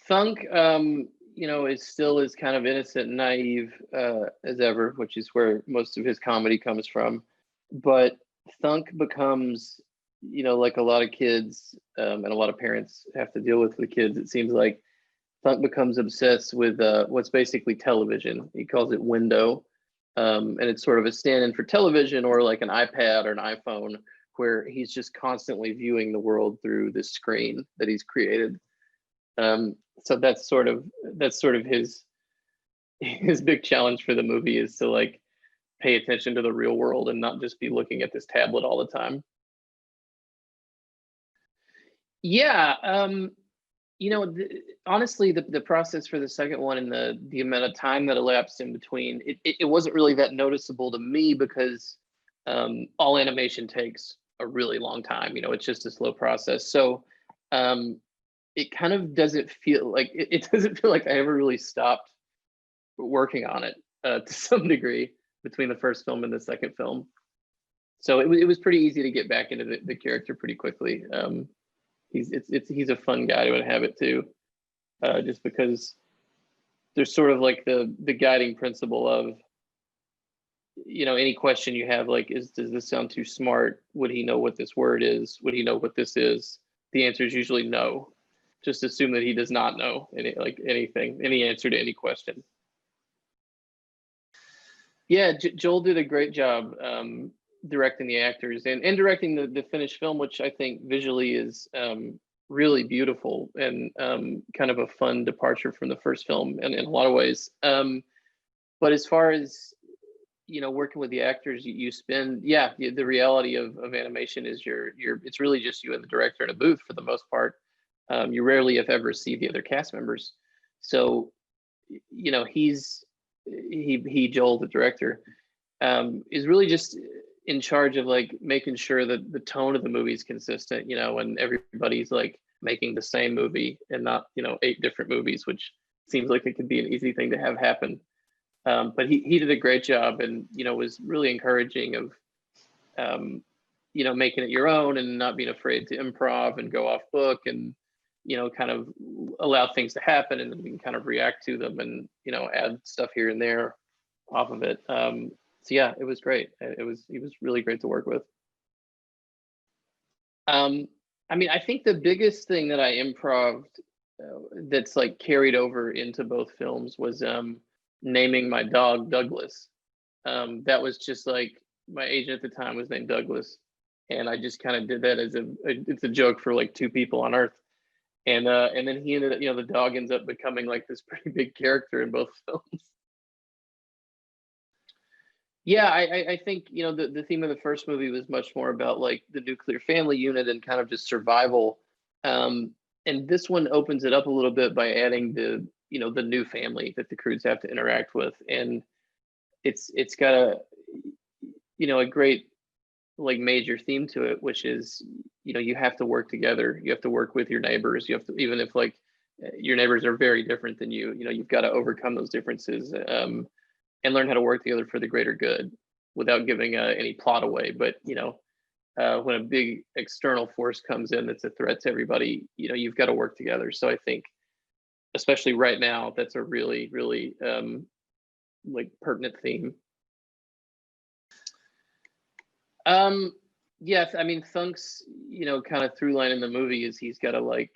Thunk, is still as kind of innocent and naive as ever, which is where most of his comedy comes from. But Thunk becomes, like a lot of kids and a lot of parents have to deal with kids. It seems like Thunk becomes obsessed with what's basically television. He calls it window, and it's sort of a stand-in for television or like an iPad or an iPhone, where he's just constantly viewing the world through this screen that he's created. So that's sort of his big challenge for the movie, is to like pay attention to the real world and not just be looking at this tablet all the time. Yeah, honestly, the process for the second one and the amount of time that elapsed in between, it wasn't really that noticeable to me, because all animation takes a really long time. It's just a slow process. So it kind of doesn't feel like it doesn't feel like I ever really stopped working on it to some degree between the first film and the second film. So it was pretty easy to get back into the character pretty quickly. He's a fun guy to inhabit too, just because there's sort of like the guiding principle of, any question you have, like, does this sound too smart? Would he know what this word is? Would he know what this is? The answer is usually no. Just assume that he does not know any answer to any question. Yeah, Joel did a great job directing the actors and directing the finished film, which I think visually is really beautiful and kind of a fun departure from the first film in a lot of ways. But as far as working with the actors, you spend, the reality of animation is it's really just you and the director in a booth for the most part. You rarely, if ever, see the other cast members. So, Joel, the director, is really just in charge of like making sure that the tone of the movie is consistent, and everybody's like making the same movie and not, 8 different movies, which seems like it could be an easy thing to have happen. But he did a great job, and, was really encouraging of, making it your own and not being afraid to improv and go off book and, kind of allow things to happen, and then we can kind of react to them and, add stuff here and there off of it. So yeah, it was great. He was really great to work with. I think the biggest thing that I improv'd that's like carried over into both films was naming my dog Douglas. That was just like, my agent at the time was named Douglas, and I just kind of did that as it's a joke for like 2 people on Earth. And then he ended up, the dog ends up becoming like this pretty big character in both films. Yeah, I think, the theme of the first movie was much more about like the nuclear family unit and kind of just survival. And this one opens it up a little bit by adding the new family that the Croods have to interact with. And it's got a great like major theme to it, which is, you have to work together. You have to work with your neighbors. You have to, even if like your neighbors are very different than you, you've got to overcome those differences and learn how to work together for the greater good without giving any plot away. But, when a big external force comes in that's a threat to everybody, you've got to work together. So I think, especially right now, that's a really, really like pertinent theme. Yes, Thunk's, kind of through line in the movie is he's got to like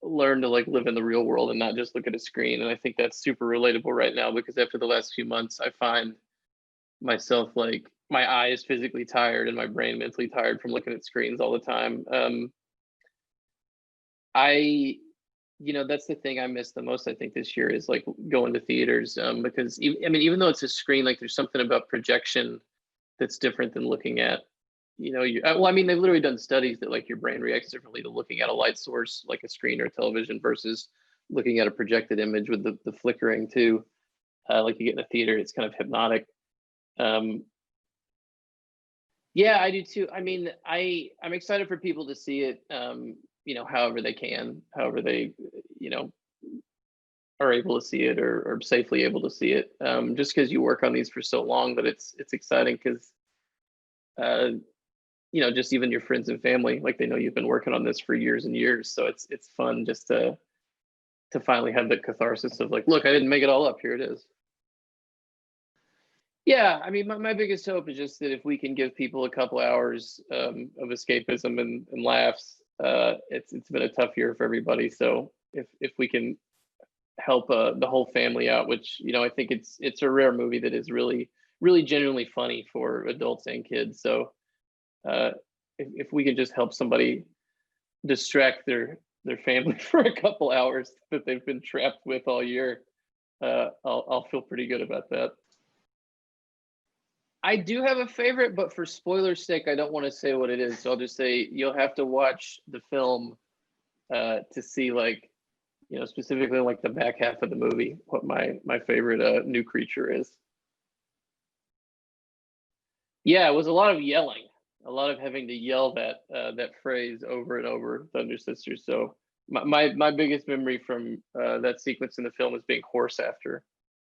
learn to like live in the real world and not just look at a screen. And I think that's super relatable right now, because after the last few months, I find myself like my eye is physically tired and my brain mentally tired from looking at screens all the time. That's the thing I miss the most, I think, this year is like going to theaters, because even though it's a screen, like there's something about projection that's different than looking at, they've literally done studies that like your brain reacts differently to looking at a light source like a screen or television versus looking at a projected image with the flickering too. Like you get in a theater, it's kind of hypnotic. Yeah, I do too. I'm excited for people to see it, however they can, however they, are able to see it or safely able to see it. Just because you work on these for so long, that it's exciting because, just even your friends and family, like they know you've been working on this for years and years. So it's fun just to to finally have the catharsis of like, look, I didn't make it all up. Here it is. Yeah, I mean, my biggest hope is just that if we can give people a couple hours of escapism and laughs, it's been a tough year for everybody. So if we can help the whole family out, which, you know, I think it's a rare movie that is really genuinely funny for adults and kids. So if we can just help somebody distract their family for a couple hours that they've been trapped with all year, I'll feel pretty good about that. I do have a favorite, but for spoiler's sake, I don't want to say what it is. So I'll just say you'll have to watch the film to see, like, you know, specifically like the back half of the movie, what my favorite new creature is. Yeah, it was a lot of yelling, a lot of having to yell that phrase over and over, Thunder Sisters. So my biggest memory from that sequence in the film is being hoarse after.